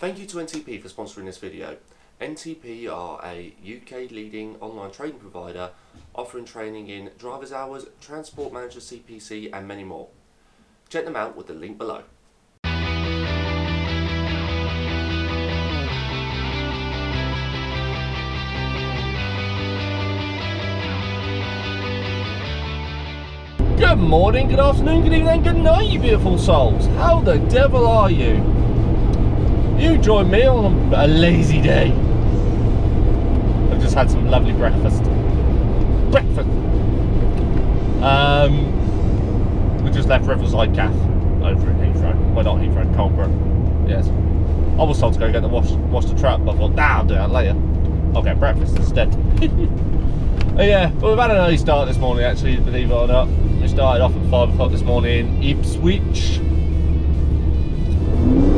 Thank you to NTP for sponsoring this video. NTP are a UK leading online training provider offering training in driver's hours, transport manager CPC and many more. Check them out with the link below. Good morning, good afternoon, good evening, good night, you beautiful souls. How the devil are you? You join me on a lazy day. I've just had some lovely breakfast. We just left Riverside Cafe over in Heathrow. Well, not Heathrow, Colborough. Yes. I was told to go get the wash the truck, but I thought, nah, I'll do that later. I'll get breakfast instead. Yeah, well, we've had an early start this morning, actually, believe it or not. We started off at 5 o'clock this morning in Ipswich.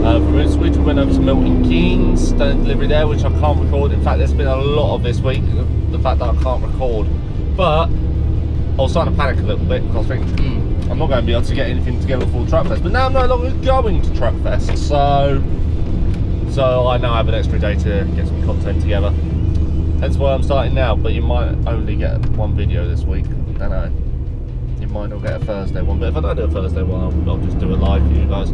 From Ipswich we went over to Milton Keynes, done a delivery there, which I can't record. In fact, there's been a lot of this week, the fact that I can't record. But I was starting to panic a little bit because I was thinking, I'm not going to be able to get anything together for Truckfest. But now I'm no longer going to Truckfest, so I now have an extra day to get some content together. Hence why I'm starting now, but you might only get one video this week. I don't know. You might not get a Thursday one, but if I don't do a Thursday one, I'll just do a live for you guys.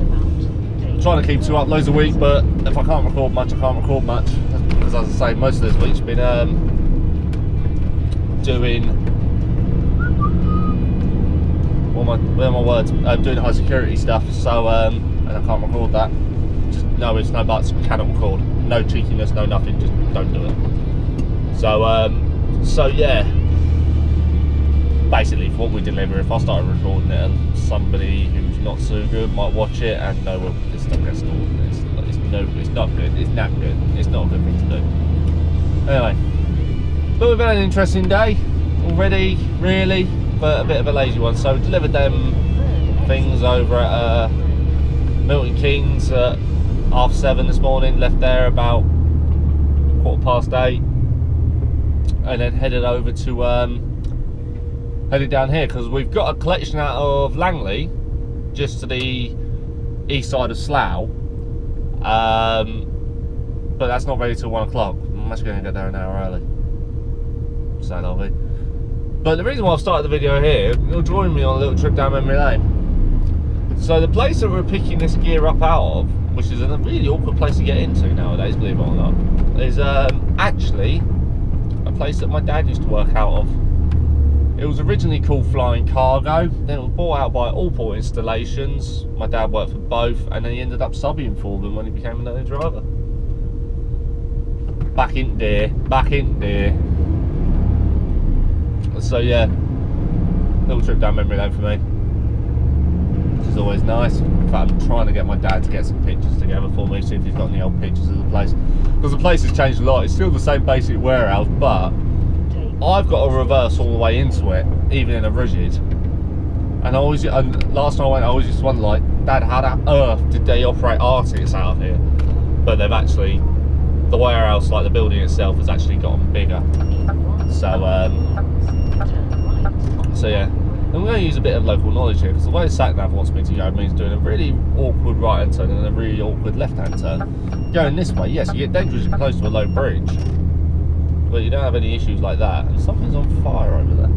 I'm trying to keep 2 uploads a week, but if I can't record much, I can't record much. Because as I say, most of this week's been doing, doing high security stuff. So and I can't record that. Just no ifs, no buts, cannot record. No cheekiness, no nothing. Just don't do it. So yeah. Basically, for what we deliver, if I started recording it and somebody who's not so good might watch it and know, well, this stuff gets stored, it's not good, it's not good, it's not a good thing to do. Anyway, but we've had an interesting day already, really, but a bit of a lazy one. So we delivered them things over at Milton Keynes at 7:30 this morning, left there about 8:15, and then headed over to headed down here because we've got a collection out of Langley just to the east side of Slough, but that's not ready till 1 o'clock. I'm actually going to get there an hour early, so that'll be. But the reason why I've started the video here, you'll join me on a little trip down memory lane. So the place that we're picking this gear up out of, which is a really awkward place to get into nowadays, believe it or not, is actually a place that my dad used to work out of. It was originally called Flying Cargo, then it was bought out by Allport Installations. My dad worked for both, and then he ended up subbing for them when he became an early driver. Back in there. So yeah, little trip down memory lane for me, which is always nice. In fact, I'm trying to get my dad to get some pictures together for me, see if he's got any old pictures of the place. Because the place has changed a lot. It's still the same basic warehouse, but I've got a reverse all the way into it, even in a rigid. And last time I went, I always used to wonder, like, Dad, how on earth did they operate artists out of here? But they've actually, the warehouse, like the building itself, has actually gotten bigger. So yeah, and we're going to use a bit of local knowledge here, because the way SatNav wants me to go means doing a really awkward right-hand turn and a really awkward left-hand turn. Going this way, yes, you get dangerously close to a low bridge, but you don't have any issues like that. And something's on fire over there.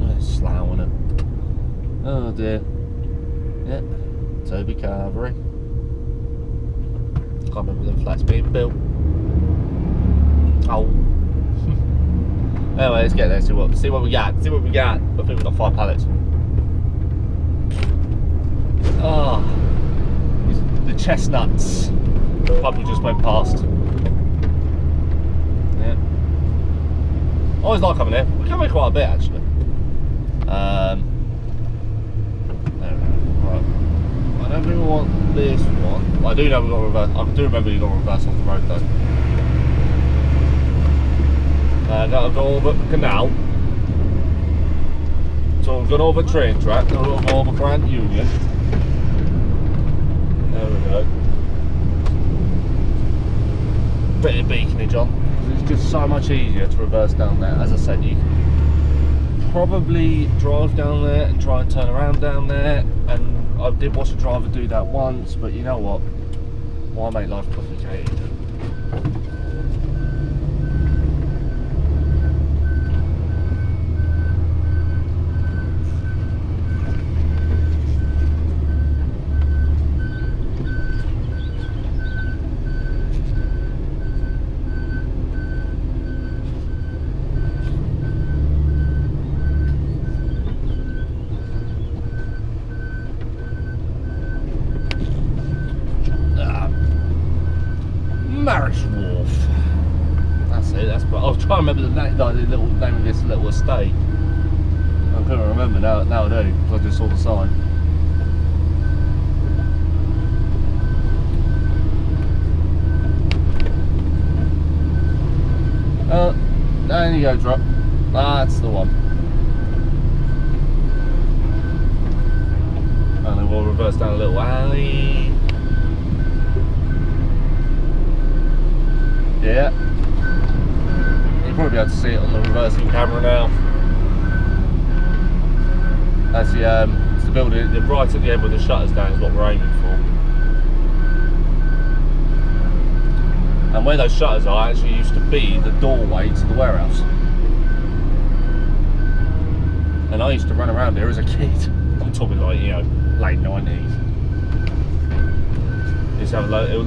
Oh, it's sloughing it. Oh dear. Yeah, Toby Carvery. Can't remember the flats being built. Oh. Anyway, let's get there. See what we got. I think we've got 5 pallets. Oh, the chestnuts. The pub we just went past. Yeah. I always like coming here. We come here quite a bit actually. There we go. Right. I don't think we want this one. Well, I do know we've got reverse. I do remember you've got reverse off the road though. That'll go over the canal. So we've gone over train track, now we'll go over Grand Union. There we go. Bit of beaconage on, because it's just so much easier to reverse down there. As I said, you can probably drive down there and try and turn around down there, and I did watch a driver do that once, but you know what? Why make life complicated? Marriage Wharf. That's it. That's. I was trying to remember the name, like the little name of this little estate. I couldn't remember now. Now I do, because I just saw the sign. There you go, drop. That's the one. And then we'll reverse down a little alley. Yeah, you'll probably be able to see it on the reversing camera now. That's it's the building, the right at the end with the shutters down is what we're aiming for. And where those shutters are actually used to be the doorway to the warehouse. And I used to run around here as a kid. I'm talking like, you know, late 90s. It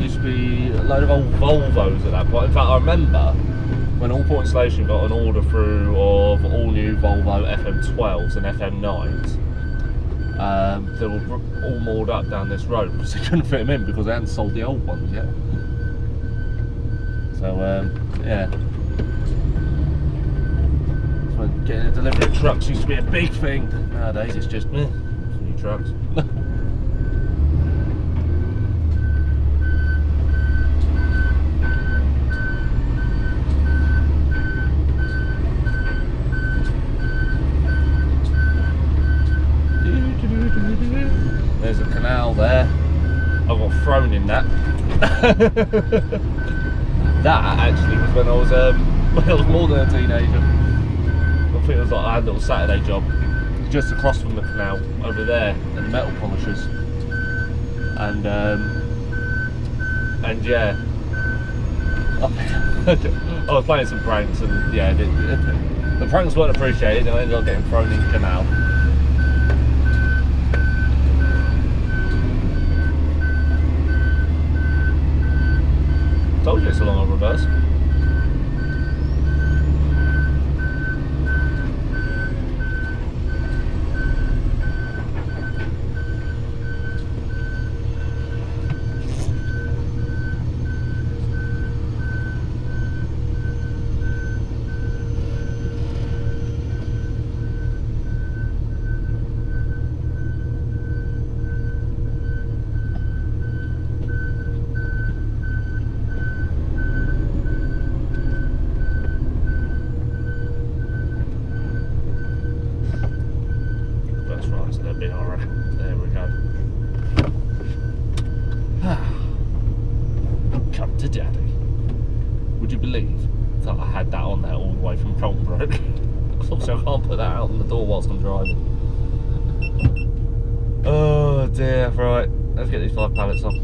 used to be a load of old Volvos at that point. In fact, I remember when Allport Installation got an order through of all new Volvo FM12s and FM9s. They were all moored up down this road because they couldn't fit them in because they hadn't sold the old ones yet. So yeah. So when getting a delivery of trucks used to be a big thing. Nowadays it's just new trucks. There's a canal there. I got thrown in that. That actually was when I was when I was more than a teenager. I think it was like I had a little Saturday job just across from the canal over there at the metal polishers. And yeah, I was playing some pranks and yeah, the pranks weren't appreciated and I ended up getting thrown in the canal. Told you it's a long reverse. There we go. Come to daddy. Would you believe that I had that on there all the way from Coltonbrook? Obviously I can't put that out on the door whilst I'm driving. Oh dear, right, let's get these 5 pallets on.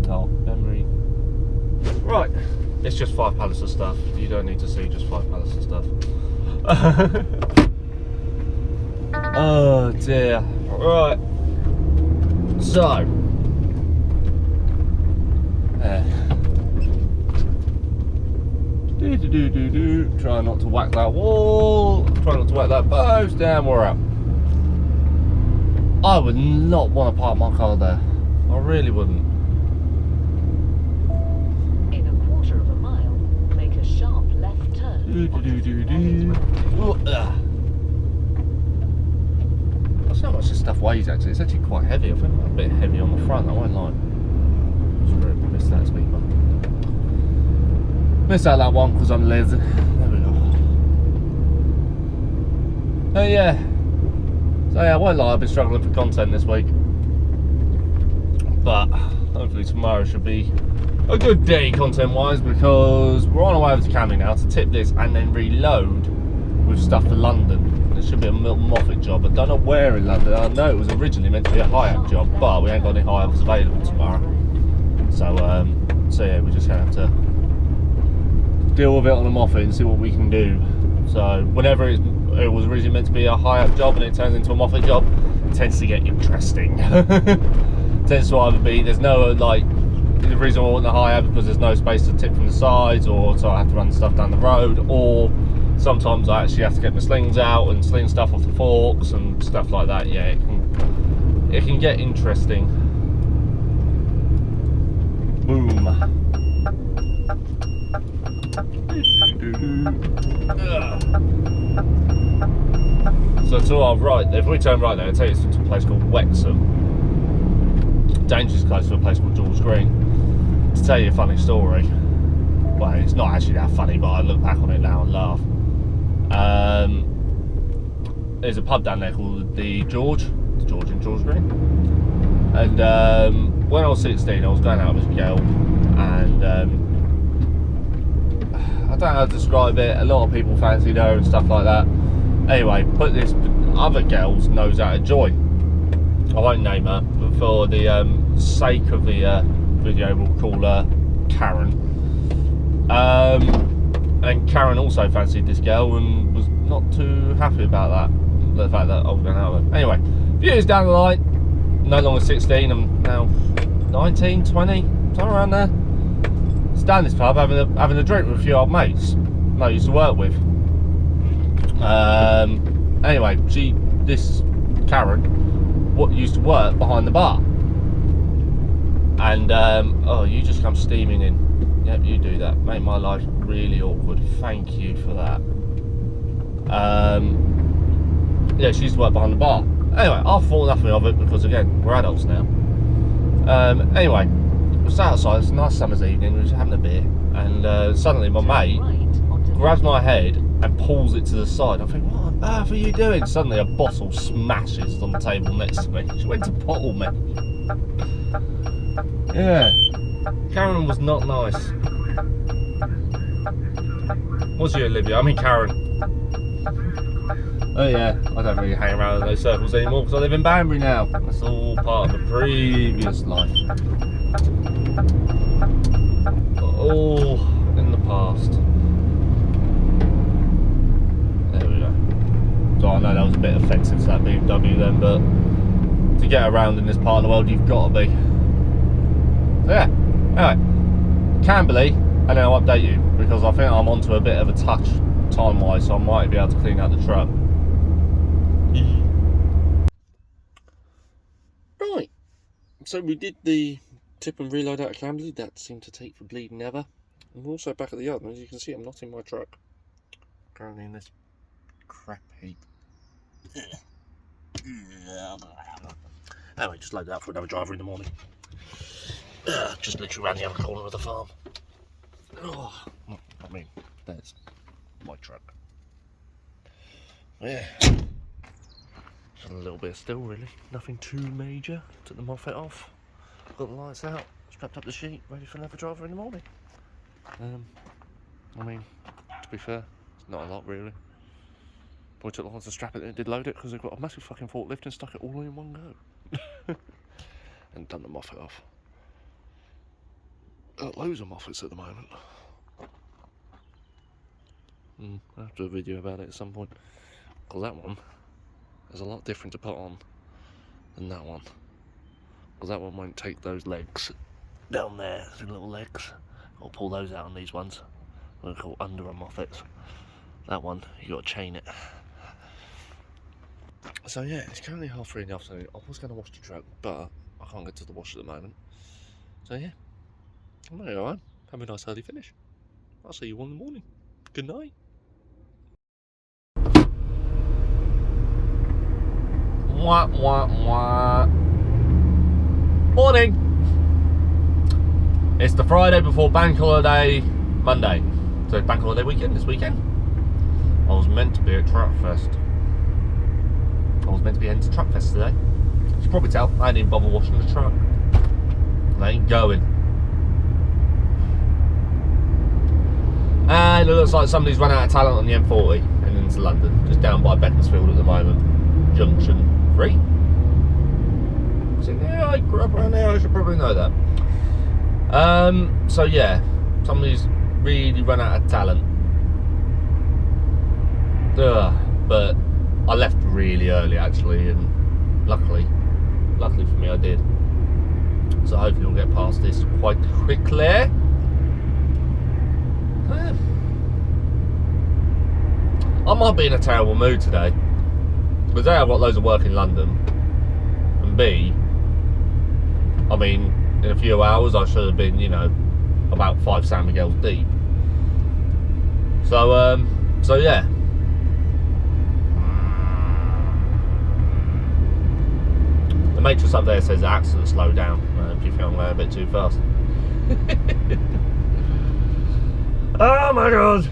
Oh, memory. Right, it's just 5 pallets of stuff. You don't need to see just 5 pallets of stuff. Oh dear. Right. So. Try not to whack that wall. Try not to whack that post. Damn, we're up. I would not want to park my car there. I really wouldn't. In a quarter of a mile, make a sharp left turn. That's not much this stuff weighs actually. It's actually quite heavy. I think a bit heavy on the front. I won't lie. Missed that speed bump. Missed out that one because I'm lazy. There we go. Yeah. So yeah, I won't lie. I've been struggling for content this week, but hopefully tomorrow should be a good day content-wise because we're on our way over to Camden now to tip this and then reload with stuff for London. It should be a Moffet job. I don't know where in London. I know it was originally meant to be a high-up job, but we ain't got any high-ups available tomorrow. So yeah, we're just gonna have to deal with it on a Moffet and see what we can do. So whenever it was originally meant to be a high-up job and it turns into a Moffet job, it tends to get interesting. Tends to either be there's no like. The reason I want the high up because there's no space to tip from the sides, or so I have to run stuff down the road, or sometimes I actually have to get my slings out and sling stuff off the forks and stuff like that. Yeah, it can get interesting. Boom. So to our right, if we turn right there, it'll take us to a place called Wexham. Dangerous close to a place called George Green. To tell you a funny story, well, it's not actually that funny, but I look back on it now and laugh. There's a pub down there called the George in George Green, and when I was 16 I was going out with a girl, and I don't know how to describe it, a lot of people fancied her and stuff like that. Anyway, put this other girl's nose out of joint. I won't name her, but for the sake of the video, we'll call her Karen. And Karen also fancied this girl and was not too happy about that, the fact that I was going out with her. Anyway, a few years down the line, no longer 16, I'm now 19, 20, somewhere around there. Just down this pub having a drink with a few old mates that I used to work with. Anyway, this Karen, used to work behind the bar. And oh, you just come steaming in. Yep, you do that. Make my life really awkward. Thank you for that. Yeah, she used to work behind the bar. Anyway, I thought nothing of it because again, we're adults now. Anyway, we sat outside. It's a nice summer's evening. We were just having a beer, and suddenly my mate grabs my head and pulls it to the side. I think, what on earth are you doing? Suddenly a bottle smashes on the table next to me. She went to bottle me. Yeah, Karen was not nice. What's you, Olivia? I mean Karen. Oh yeah, I don't really hang around in those circles anymore because I live in Banbury now. That's all part of the previous life. All in the past. There we go. So I know that was a bit offensive to that BMW then, but to get around in this part of the world, you've got to be. So yeah, anyway, Camberley, and then I'll update you because I think I'm onto a bit of a touch time-wise, so I might be able to clean out the truck. Right, so we did the tip and reload out of Camberley. That seemed to take for bleeding ever. And we're also back at the yard, and as you can see, I'm not in my truck. Currently in this crap heap. Anyway, just load that up for another driver in the morning. Just literally around the other corner of the farm. Oh, I mean, there's my truck. Yeah, just a little bit still, really. Nothing too major. Took the Moffet off, got the lights out, strapped up the sheet, ready for another driver in the morning. I mean, to be fair, it's not a lot really. Probably took long to strap it and it did load it because they've got a massive fucking forklift and stuck it all in one go. And done the Moffet off. Got loads of Moffets at the moment. I'll have to do a video about it at some point. Because that one is a lot different to put on than that one. Because that one won't take those legs down there, the little legs. I'll pull those out on these ones. What I call under Moffets. That one, you got to chain it. So yeah, it's currently 3:30 in the afternoon. I was going to wash the truck, but I can't get to the wash at the moment. So yeah, I'm going to go home. Have a nice early finish. I'll see you all in the morning. Good night. Wah, wah, wah. Morning. It's the Friday before Bank Holiday Monday. So Bank Holiday weekend this weekend. I was meant to be at Truckfest. I was meant to be heading to Truckfest today. You can probably tell, I didn't even bother washing the truck. I ain't going. And it looks like somebody's run out of talent on the M40 and then into London, just down by Beaconsfield at the moment, Junction 3. So yeah, I grew up around there, I should probably know that. So yeah, somebody's really run out of talent. But I left really early actually, and luckily for me I did. So hopefully we'll get past this quite quickly. I might be in a terrible mood today, because A, I've got loads of work in London, and B, I mean, in a few hours I should have been, you know, about 5 San Miguel's deep. So yeah. The matrix up there says accident slow down if you feel I'm going a bit too fast. Oh my god!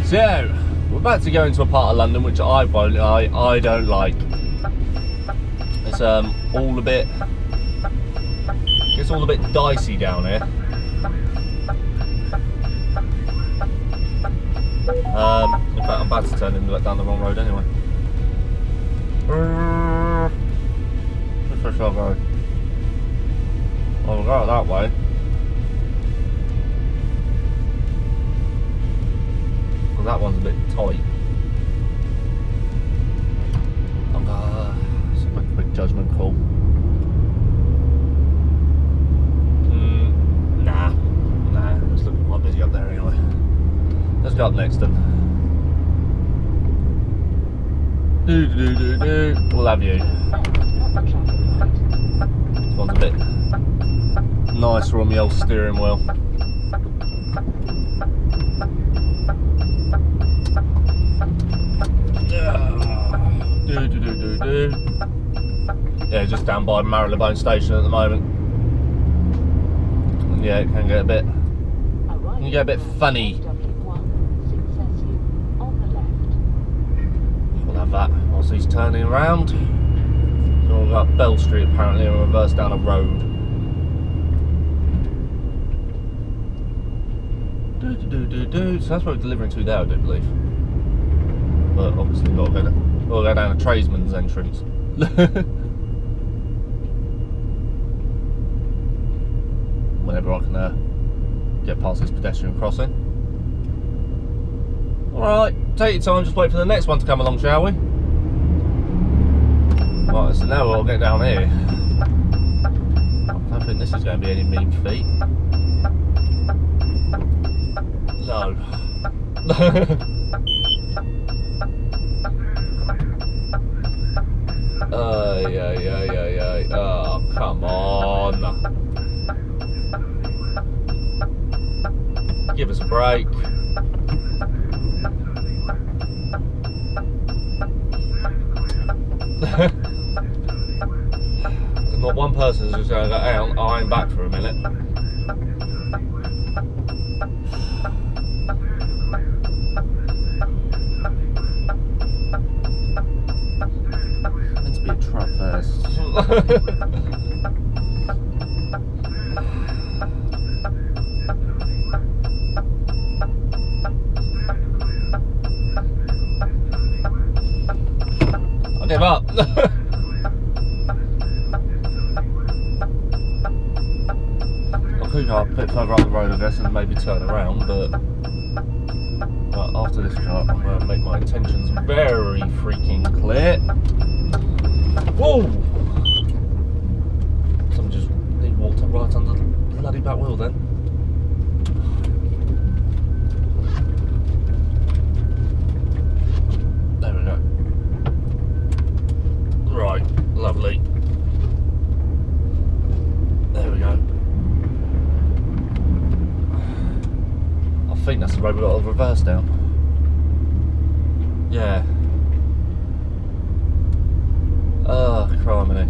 So, we're about to go into a part of London which I don't like. It's all a bit, it's all a bit dicey down here. In fact, I'm about to turn down the wrong road anyway. Which way shall I go? I'll go that way. That one's a bit tight. It's a quick judgment call. Nah, it's looking quite busy up there anyway. Let's go up next then. We'll have you. This one's a bit nicer on the old steering wheel. Yeah, just down by Marylebone Station at the moment. And yeah, it can get a bit funny. We'll have that whilst he's turning around. So we've got Bell Street apparently and reverse down a road. So that's where we're delivering to there, I do believe. But obviously we'll go down a tradesman's entrance. Whenever I can get past this pedestrian crossing. Alright, take your time, just wait for the next one to come along, shall we? Right, so now we'll get down here. I don't think this is going to be any mean feat. No. Oh, come on. Give us a break. Not one person's just going to go, hey, I'll iron back for a minute. Meant to be a truck first. I'll give up. I could go a bit further up the road, I guess, and maybe turn around, but after this car, I'm going to make my intentions very freaking clear. Whoa! Someone just walked up right under the bloody back wheel then. There we go. Right, lovely. There we go. I think that's the road we've got to reverse down. Yeah. Oh, criminy.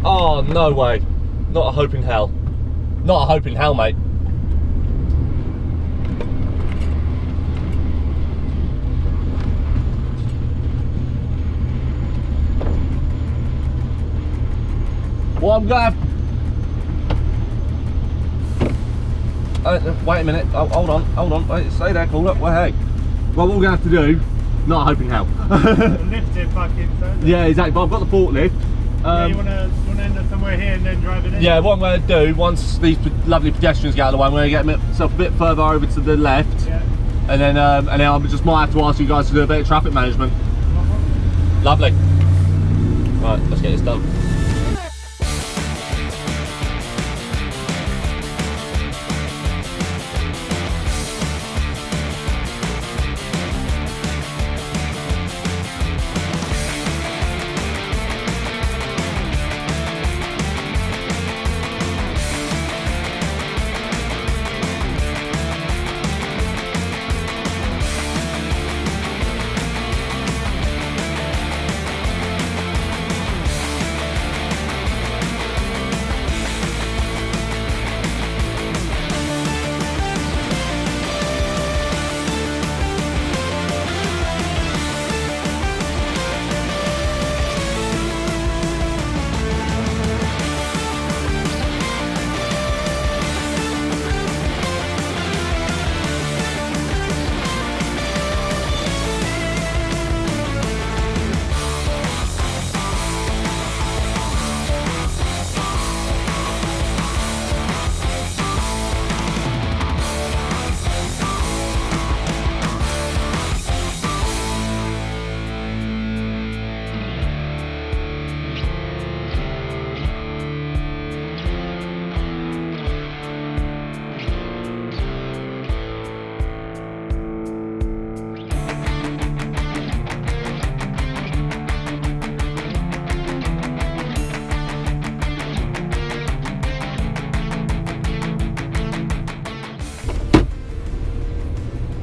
Oh, no way. Not a hope in hell. Not a hope in hell, mate. Well, I'm gonna have... wait a minute. Oh, hold on. Wait, stay there, call up. Well, hey. Well, what we're gonna have to do, not a hope in hell. Lift it back inside. Yeah, exactly. But I've got the forklift. Yeah, you wanna end up somewhere here and then drive it in? Yeah, what I'm going to do, once these lovely pedestrians get out of the way, I'm going to get myself a bit further over to the left. Yeah. And then I just might have to ask you guys to do a bit of traffic management. Lovely. Right, let's get this done.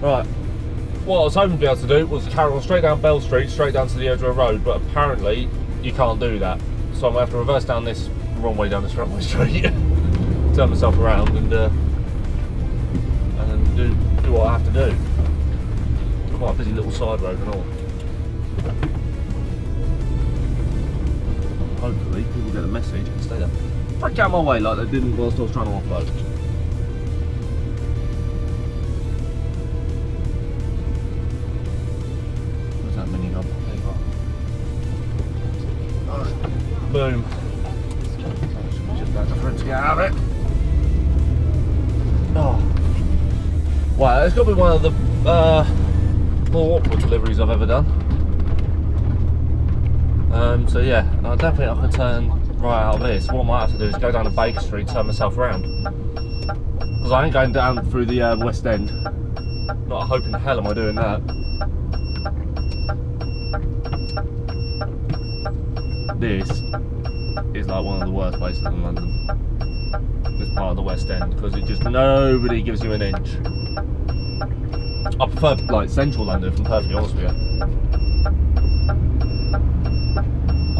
Right, what I was hoping to be able to do was carry on straight down Bell Street, straight down to the Edgware Road, but apparently you can't do that. So I'm going to have to reverse down this wrong way down this front way street, turn myself around and then do what I have to do. Quite a busy little side road and all. Hopefully people get the message and stay there. Freak out my way like they didn't whilst I was trying to offload. Boom. Just about to for to get out of it. Oh. Wow, it's got to be one of the more awkward deliveries I've ever done. So yeah, I don't think I can turn right out of this. What I might have to do is go down to Baker Street, turn myself around. Because I ain't going down through the West End. Not a hope in hell am I doing that. This is like one of the worst places in London. This part of the West End, because it just nobody gives you an inch. I prefer like central London, if I'm perfectly honest with you.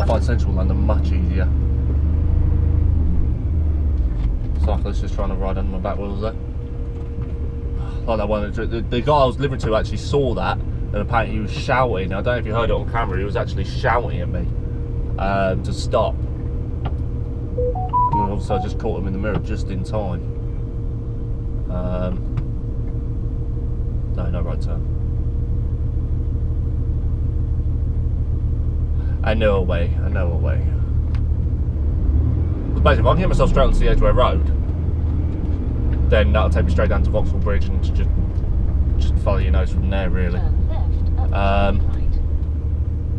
I find central London much easier. Cyclist just trying to ride under my back wheels there. Like that one, the guy I was delivering to actually saw that, and apparently he was shouting. I don't know if you heard it on camera, he was actually shouting at me. To stop. And obviously I just caught him in the mirror just in time. No right turn. I know a way. Because basically if I can get myself straight onto the Edgware Road, then that'll take me straight down to Vauxhall Bridge and just follow your nose from there really. Turn left at right.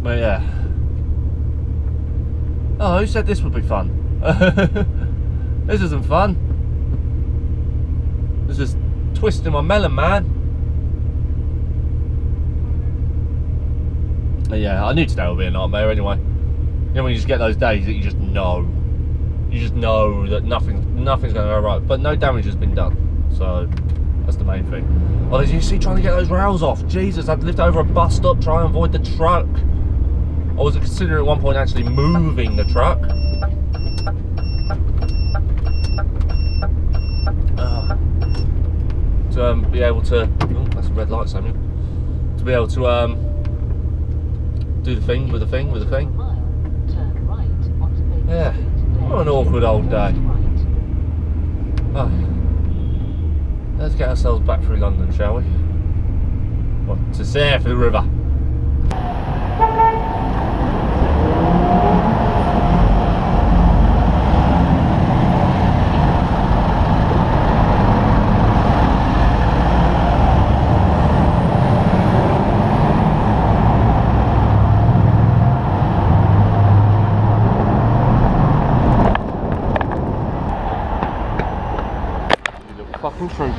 But yeah. Oh, who said this would be fun? This isn't fun. It's just twisting my melon, man. But yeah, I knew today would be a nightmare anyway. You know when you just get those days that you just know that nothing's going to go right, but no damage has been done. So That's the main thing. Oh, did you see trying to get those rails off? Jesus, I'd lived over a bus stop trying to avoid the truck. I was considering at one point actually moving the truck. To be able to, oh, that's a red light, Samuel. To be able to do the thing with the thing with the thing. Turn right onto Baker Yeah, Street. what an awkward old day. Right. Oh. Let's get ourselves back through London, shall we? Well, to sail for the river. Fucking true.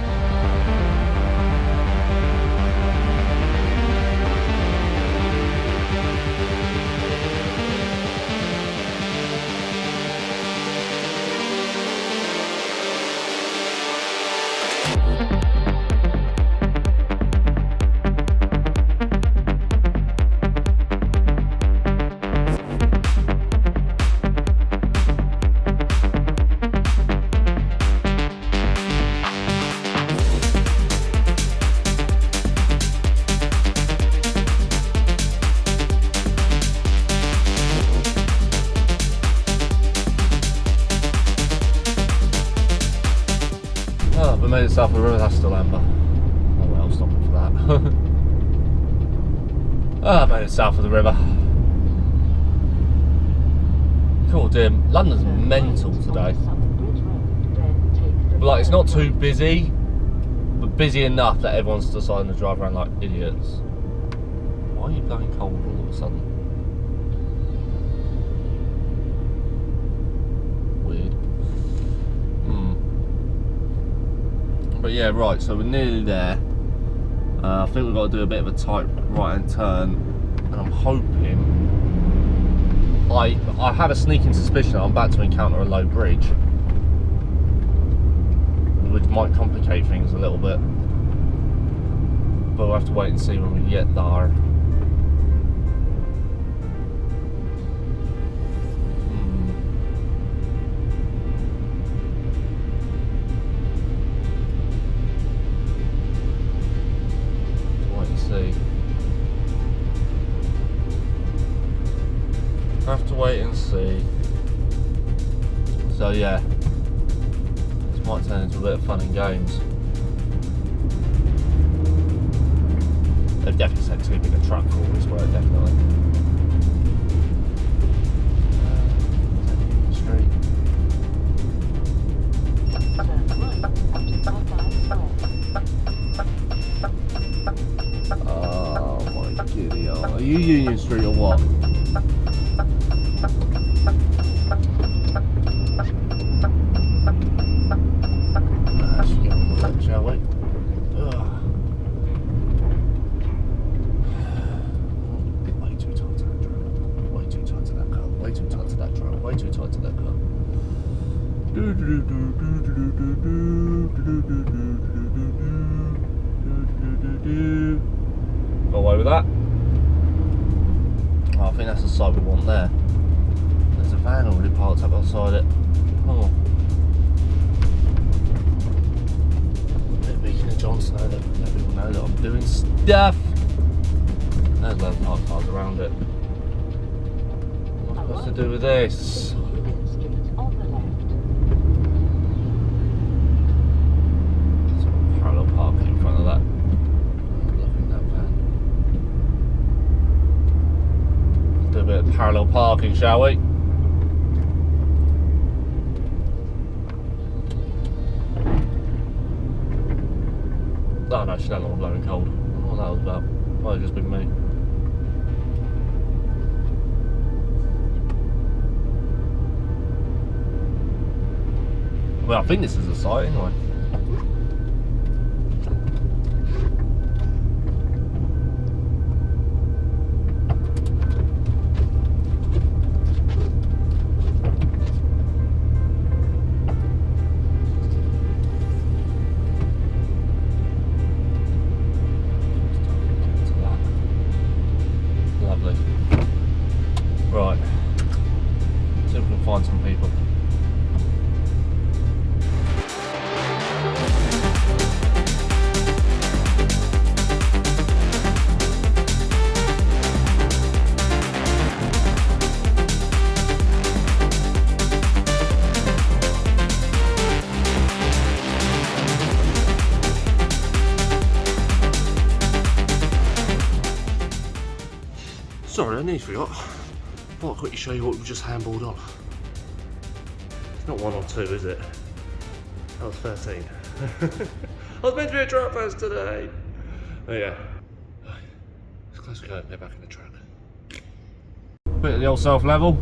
Oh, we made it south of the river, that's still amber. Oh well, stopping for that. Oh, I made it south of the river. Cool, dear. London's mental today. But like, it's not too busy, but busy enough that everyone's deciding to drive around like idiots. Why are you blowing cold all of a sudden? Weird. But yeah, right, so we're nearly there. I think we've got to do a bit of a tight right-hand turn, and I'm hoping... I have a sneaking suspicion that I'm about to encounter a low bridge, which might complicate things a little bit. But we'll have to wait and see when we get there. Have to wait and see. So yeah, this might turn into a bit of fun and games. They've definitely said too big a truck for all this work, definitely. Street. Oh my giddy aunt. Are you Union Street or what? Let's get on with it, shall we? Way too tight to that drum. Way too tight to that car. Way too tight to that drum. Way too tight to that car. Got away with that. Oh, I think that's the side we want there. There's a van already parked up outside it. Oh. Bit beacon of Johnson, let people know that I'm doing stuff. There's loads of parked cars around it. What am I supposed to do with this? Parallel parking in front of that. Do a bit of parallel parking, shall we? Oh no, she's no longer blowing cold. I don't know what that was about. Might have just been me. Well, I think this is a site anyway. from people. Sorry, I nearly forgot. Thought I'd quickly show you what we just handballed on. It's not 1 or 2, is it? That was 13. I was meant to be a truck first today. Oh yeah. As close as we go, get back in the truck. Bit of the old self level.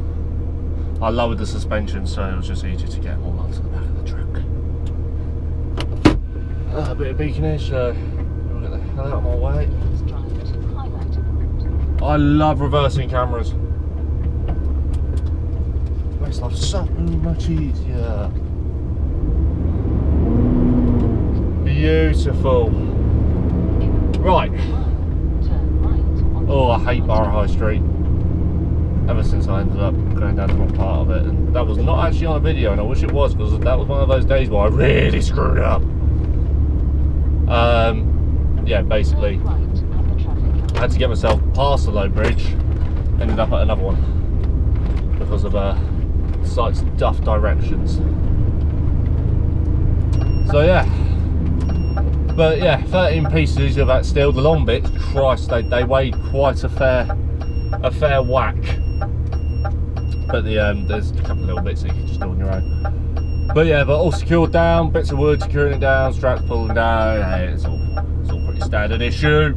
I lowered the suspension so it was just easier to get them all onto the back of the truck. A bit of beaconage, so we'll get the hell out of my way. I love reversing cameras. Makes life so much easier. Beautiful. Right. Oh, I hate Borough High Street. Ever since I ended up going down the wrong part of it, and that was not actually on a video, and I wish it was, because that was one of those days where I really screwed up. Yeah, basically. I had to get myself past the low bridge, ended up at another one because of site's duff directions. So yeah, but yeah, 13 pieces of that steel. The long bits, Christ, they weighed quite a fair whack. But there's a couple of little bits that you can just do on your own. But yeah, but all secured down, bits of wood securing it down, straps pulling down. Hey, it's all pretty standard issue.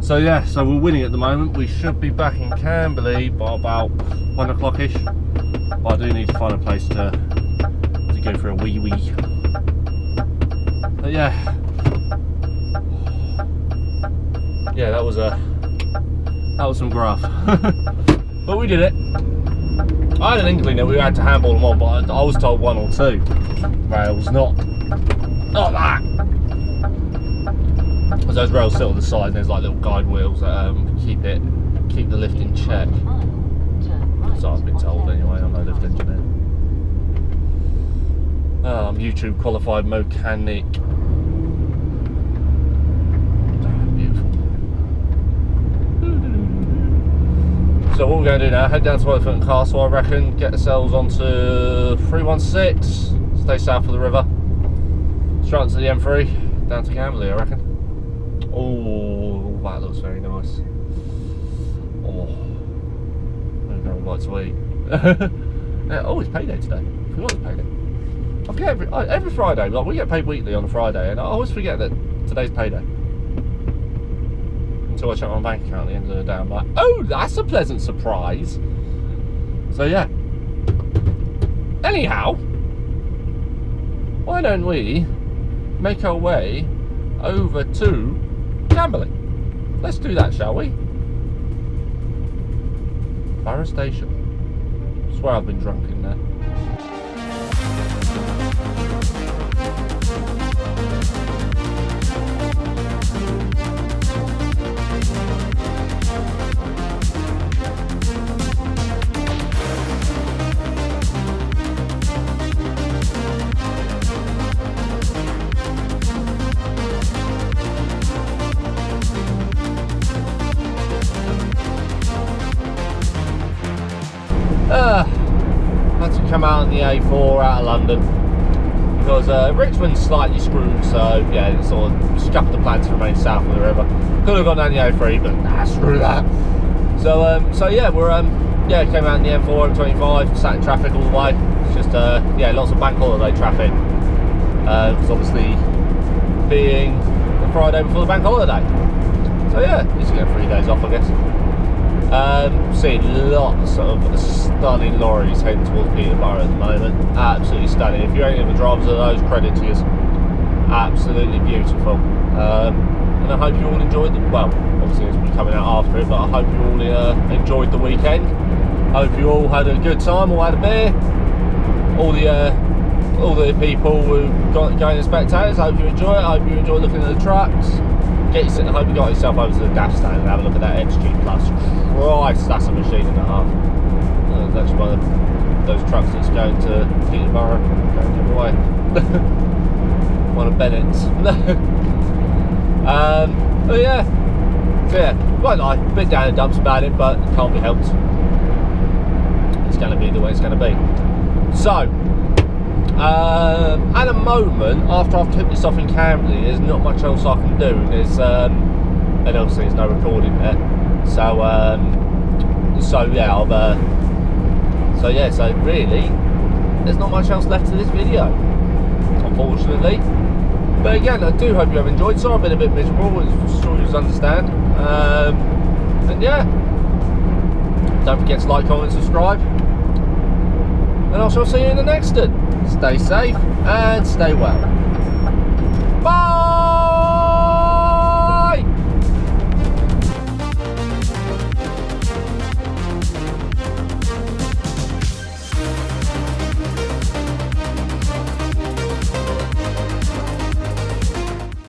So yeah, so we're winning at the moment. We should be back in Camberley by about 1 o'clock-ish. But I do need to find a place to go for a wee. But yeah. Yeah, that was some graft. But we did it. I had an inkling that we had to handball them on, but I was told 1 or 2 rails, not that. Because those rails sit on the side, and there's like little guide wheels that keep the lift in check. So I've been told anyway. I'm no lift engineer. I'm YouTube qualified mechanic. Beautiful. So what we're going to do now? Head down to Elephant and Castle, I reckon. Get ourselves onto 316. Stay south of the river. Straight onto the M3. Down to Camberley, I reckon. Oh, that looks very nice. Oh, I'm going to like to eat. Yeah, oh, it's payday today. I forgot it's payday. I forget every Friday. Like, we get paid weekly on a Friday, and I always forget that today's payday. Until I check my bank account at the end of the day, I'm like, oh, that's a pleasant surprise. So yeah. Anyhow, why don't we make our way over to Camberley? Let's do that, shall we? Borough Station. I swear I've been drunk in there. Had to come out on the A4 out of London because Richmond's slightly screwed, so yeah, it sort of scuffed the plan to remain south of the river. Could have gone down the A3, but nah, screw that. So yeah, we're came out on the M4, M25, sat in traffic all the way. It's just yeah, lots of bank holiday traffic. Because obviously being the Friday before the bank holiday. So yeah, at least you get 3 days off, I guess. Seeing lots of stunning lorries heading towards Peterborough at the moment. Absolutely stunning. If you're any of the drivers of those, credit to you. Absolutely beautiful. And I hope you all enjoyed the, well, obviously it's been coming out after it, but I hope you all enjoyed the weekend. I hope you all had a good time, all had a beer. All the people who going as spectators, I hope you enjoy it. I hope you enjoy looking at the trucks. I hope you got yourself over to the dash stand and have a look at that XG Plus. Christ, that's a machine and a half. That's actually one of those trucks that's going to Peterborough, going the other way. One of Bennett's. But yeah, so yeah, quite nice. A bit down the dumps about it, but it can't be helped. It's going to be the way it's going to be. So, at the moment, after I've clipped this off in Camberley, there's not much else I can do. There's, and obviously there's no recording there. So yeah, so really, there's not much else left to this video, unfortunately. But again, I do hope you have enjoyed. So I've been a bit miserable, as I'm sure you understand. And yeah, don't forget to like, comment, subscribe. And I shall see you in the next one. Stay safe and stay well.